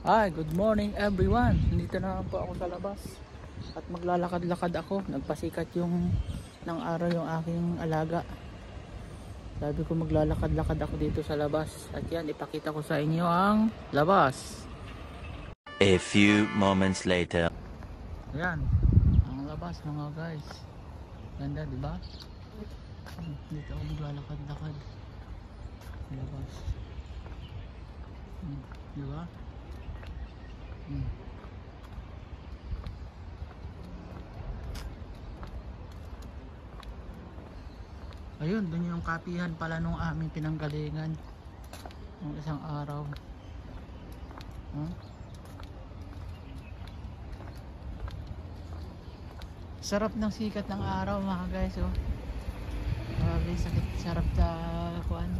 Hi, good morning everyone. Nandito na po ako sa labas at maglalakad-lakad ako. Nagpasikat yung ng araw yung aking alaga. Sabi ko maglalakad-lakad ako dito sa labas. At yan, ipakita ko sa inyo ang labas. A few moments later. Ayan, ang labas mga guys. Ganda, di ba? Dito ako maglalakad-lakad. Labas. Di ba? Ayun, dun yung kapihan pala nung aming pinanggalingan ng isang araw. Sarap ng sikat ng araw mga guys, oh. Grabe, sarap sa kuan.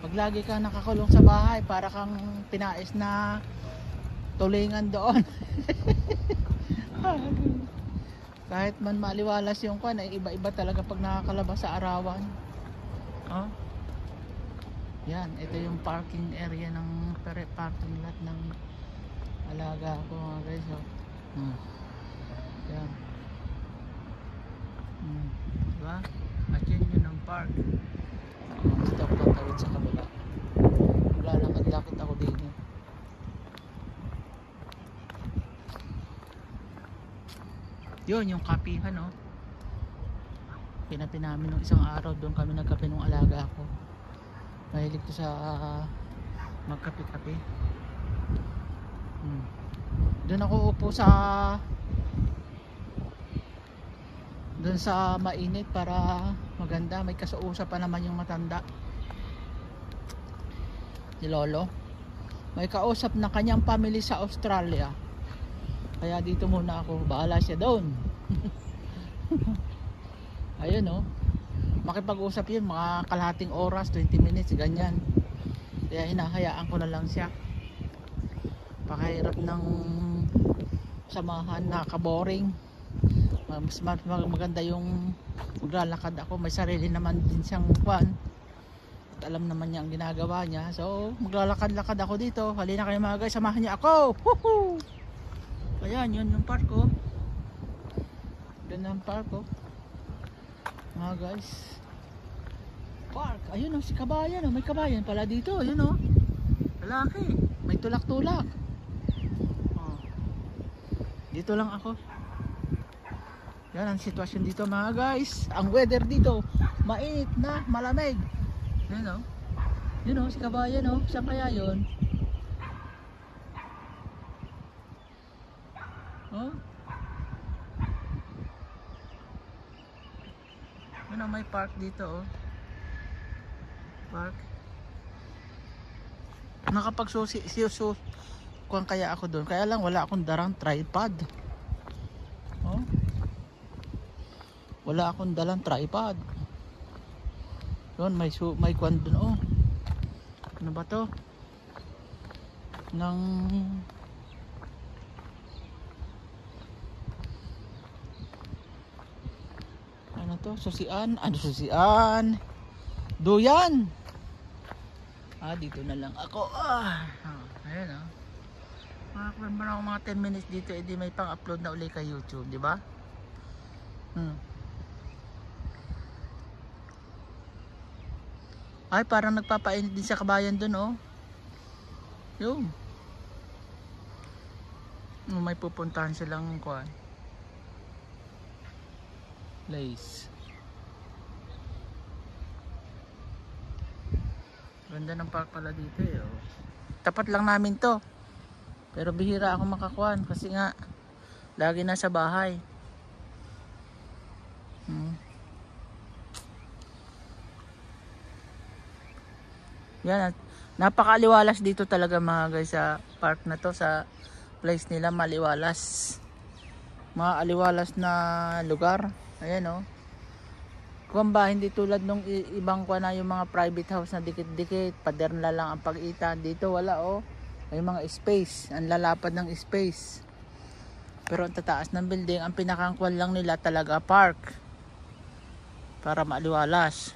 Pag lagi kang nakakulong sa bahay, para kang pinais na tulingan doon. Kahit man maliwalas yung kuan, ay iba-iba talaga pag nakakalabas sa arawan. Oh. Yan, ito yung parking area ng parking lot ng alaga ko mga guys, oh. Yan. Diba? At yun yun ang park. Dito ako tatawid sa kabila. Maglalakad-lakad ako dito. Yun yung kapihan, oh. Pinapi namin nung isang araw, doon kami nagkape nung alaga ko. Mahilig ko sa magkape-kape. Doon ako upo sa doon sa mainit para maganda. May kasausap pa naman yung matanda, si Lolo. May kausap na kanyang family sa Australia. Kaya dito muna ako, bahala siya doon. Ayun, oh. Makipag-usap yun mga kalahating oras, 20 minutes, ganyan. Kaya hinahayaan ko na lang siya. Pakahirap ng samahan, nakaboring. Mas maganda yung maglalakad ako. May sarili naman din siyang kwan at alam naman niya ang ginagawa niya. So maglalakad-lakad ako dito. Halina kayo mga guys, samahan niya ako. Woohoo! Ayan, yun yung park ko. Yun ang park ko mga guys. Park, ayun, oh, si kabayan, oh. May kabayan pala dito, ayun, oh. Lalaki, may tulak-tulak. Dito lang ako. Yan ang sitwasyon dito mga guys. Ang weather dito, mainit na, malamig. Yun, oh. Yun, oh, si kabayan, oh. Saan kaya yun? Oh. Yun, oh, may park dito, oh. Park. Nakapagsusi kuwan kaya ako doon. Kaya lang wala akong darang tripod. Oh. Wala akong dalang tripod. Doon may kuwan doon, oh. Ano ba to? Nang ano to? Susian? Ano susian? Duyan. Dito na lang ako. Ayan, oh. Makakuha mo na ako mga 10 minutes dito, edi may pang-upload na uli kay YouTube, di ba? Ay, parang nagpapainit din sa kabayan dun, oh. Yung may pupuntahan silang kuwan, place. Ganda ng park pala dito, eh, oh. Tapat lang namin to, pero bihira ako makakuan kasi nga lagi nasa bahay. Yan, napakaliwalas dito talaga mga guys sa park na to, sa place nila. Maliwalas, mga aliwalas na lugar. Ayan, oh. Kung ba hindi tulad nung ibang kwa na yung mga private house na dikit-dikit, pader na lang ang pag-itan. Dito wala, oh. May mga space, ang lalapad ng space. Pero ang tataas ng building, ang pinakangkwan lang nila talaga park para maliwalas.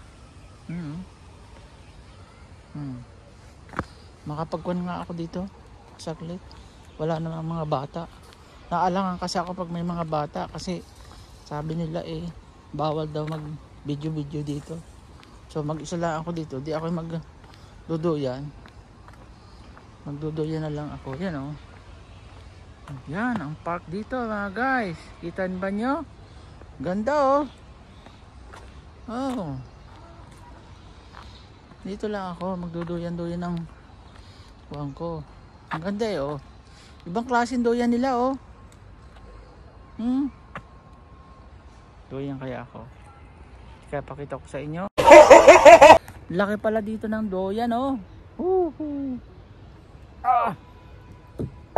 Makapagkuhan nga ako dito saglit. wala namang mga bata. Naalangan kasi ako pag may mga bata kasi sabi nila bawal daw mag video dito. So mag-isa lang ako dito, di ako magduduyan. Magduduyan na lang ako. Yan oh. Yan ang park dito mga guys. Kitan ba nyo? Ganda oh. Oh. Dito lang ako magduduyan-duyan ng buwan ko. Ang ganda oh. Ibang klaseng duyan nila oh. Duyan kaya ako. Kaya pakita ko sa inyo. Laki pala dito ng duyan oh.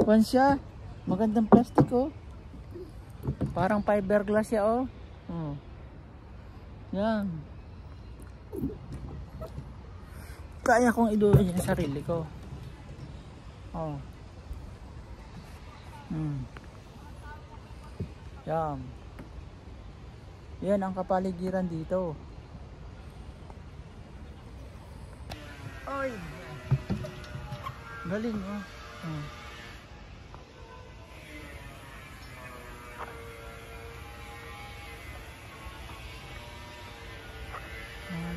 Pan siya. Magandang plastic oh. Parang fiberglass siya oh. Yan. Kaya kong iduyan yung sarili ko. Yan. Yan ang kapaligiran dito. Ay. Galing oh.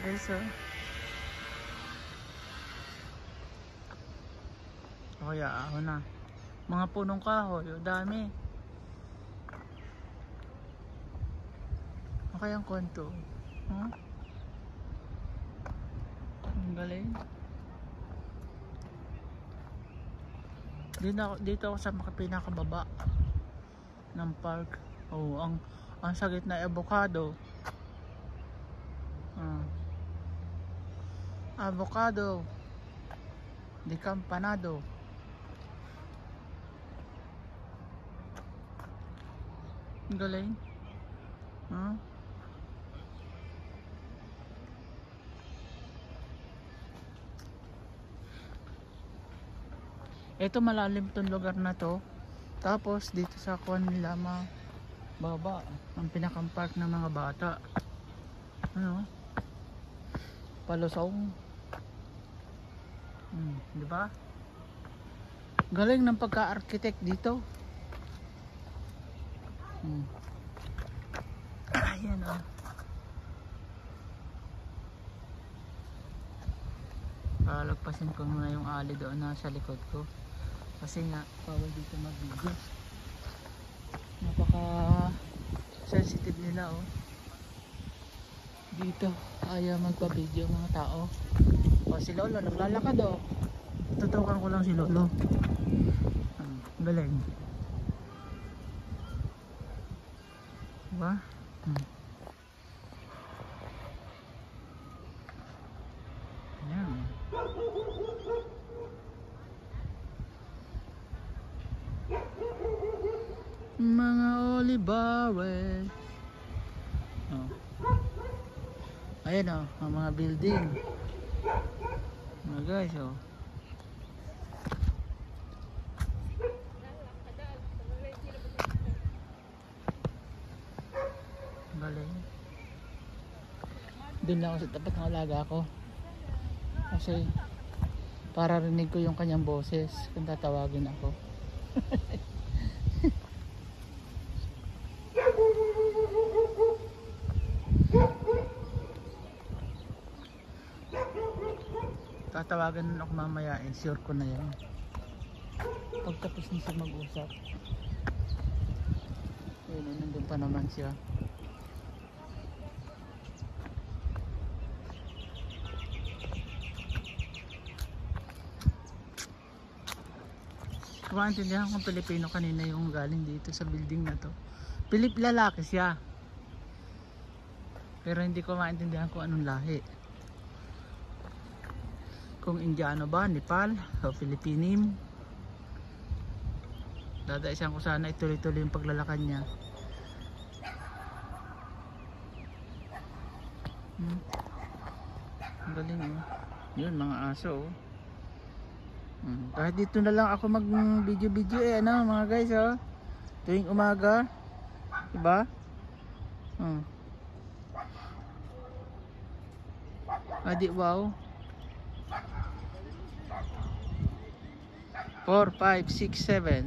Guys oh. Kaya ako na. Mga punong kahoy, dami. Kayang kwento. Ang galing. Dito ako sa pinakababa ng park. Ang sa gitna avocado. Avocado de Campanado. Ang galing. Ito malalim tong lugar na to. Tapos dito sa kuwan nila baba ang pinakang park ng mga bata. Palusong. Di ba? Galing ng pagka-architect dito. Ayan oh. Palagpasin ko muna yung ali doon na sa likod ko. Kasi nga, bawal dito mag-video. Napaka sensitive nila oh. Dito, ayaw magpa-video mga tao. Si Lolo, naglalakad oh. Tutukan ko lang si Lolo. Galing. Diba? Ayan. Mga olibares. Ayan oh, ang mga building. Mga guys oh. Galing. Doon lang ako sa tapat ng alaga ko. Kasi para rinig ko yung kanyang boses kung tatawagin ako. Tatawagan ako mamaya sure ko na yan. Pagtapos niya siya mag-usap. Ayun, nandun pa naman siya. Maintindihan kung Pilipino kanina yung galing dito sa building na to. Lalaki siya. Pero hindi ko maintindihan kung anong lahi. Kung Indiano ba, Nepal, o Philippine. Dadaisan ko sana ituloy-tuloy yung paglalakad niya. Ang galing oh. Yun, mga aso oh. Kahit dito na lang ako mag video ano mga guys oh. Tuwing umaga. Diba? Adi wow. 4, 5, 6, 7.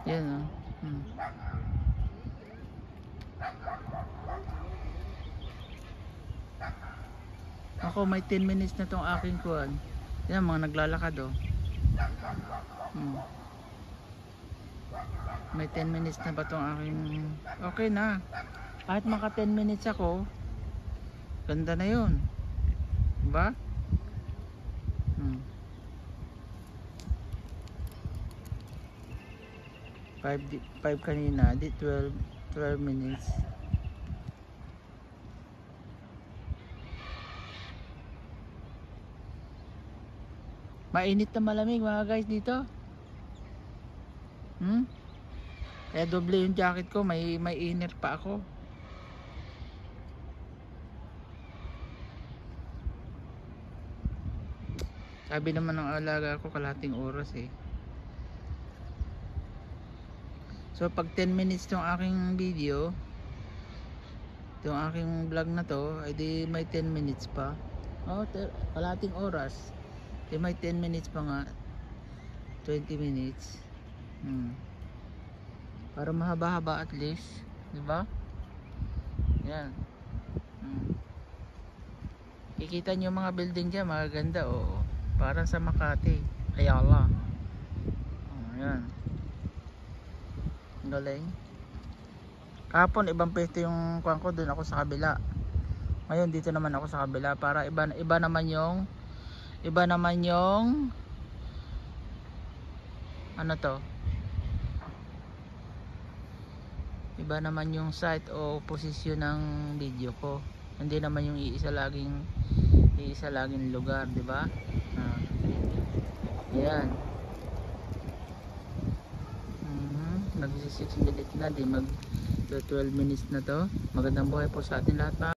Yan o. Ako may 10 minutes na tong aking kuwan. Yan mga naglalakad o. May 10 minutes na ba tong aking... Okay na. Kahit maka 10 minutes ako, ganda na yun. Diba? 5 kanina, di 12 minutes. Mainit na malamig mga guys dito. Kaya doble yung jacket ko, may inner pa ako. Sabi naman ng alaga ko kalahating oras eh. So pag 10 minutes tong aking video, itong aking vlog na to, ay di may 10 minutes pa. Kalahating oras. Di may 10 minutes pa nga. 20 minutes. Para mahaba-haba at least, di ba? Yan. Kikita nyo mga building dyan, magaganda oo. Parang sa Makati, Ayala. Yan. Galing. Kahapon ibang pwesto yung kuwan ko, doon ako sa kabila. Ngayon dito naman ako sa kabila para iba naman yung ano to? Iba naman yung site o posisyon ng video ko. Hindi naman yung iisa laging lugar, di ba? Yan. Nag 6 minutes na, di mag 12 minutes na to. Magandang buhay po sa atin lahat.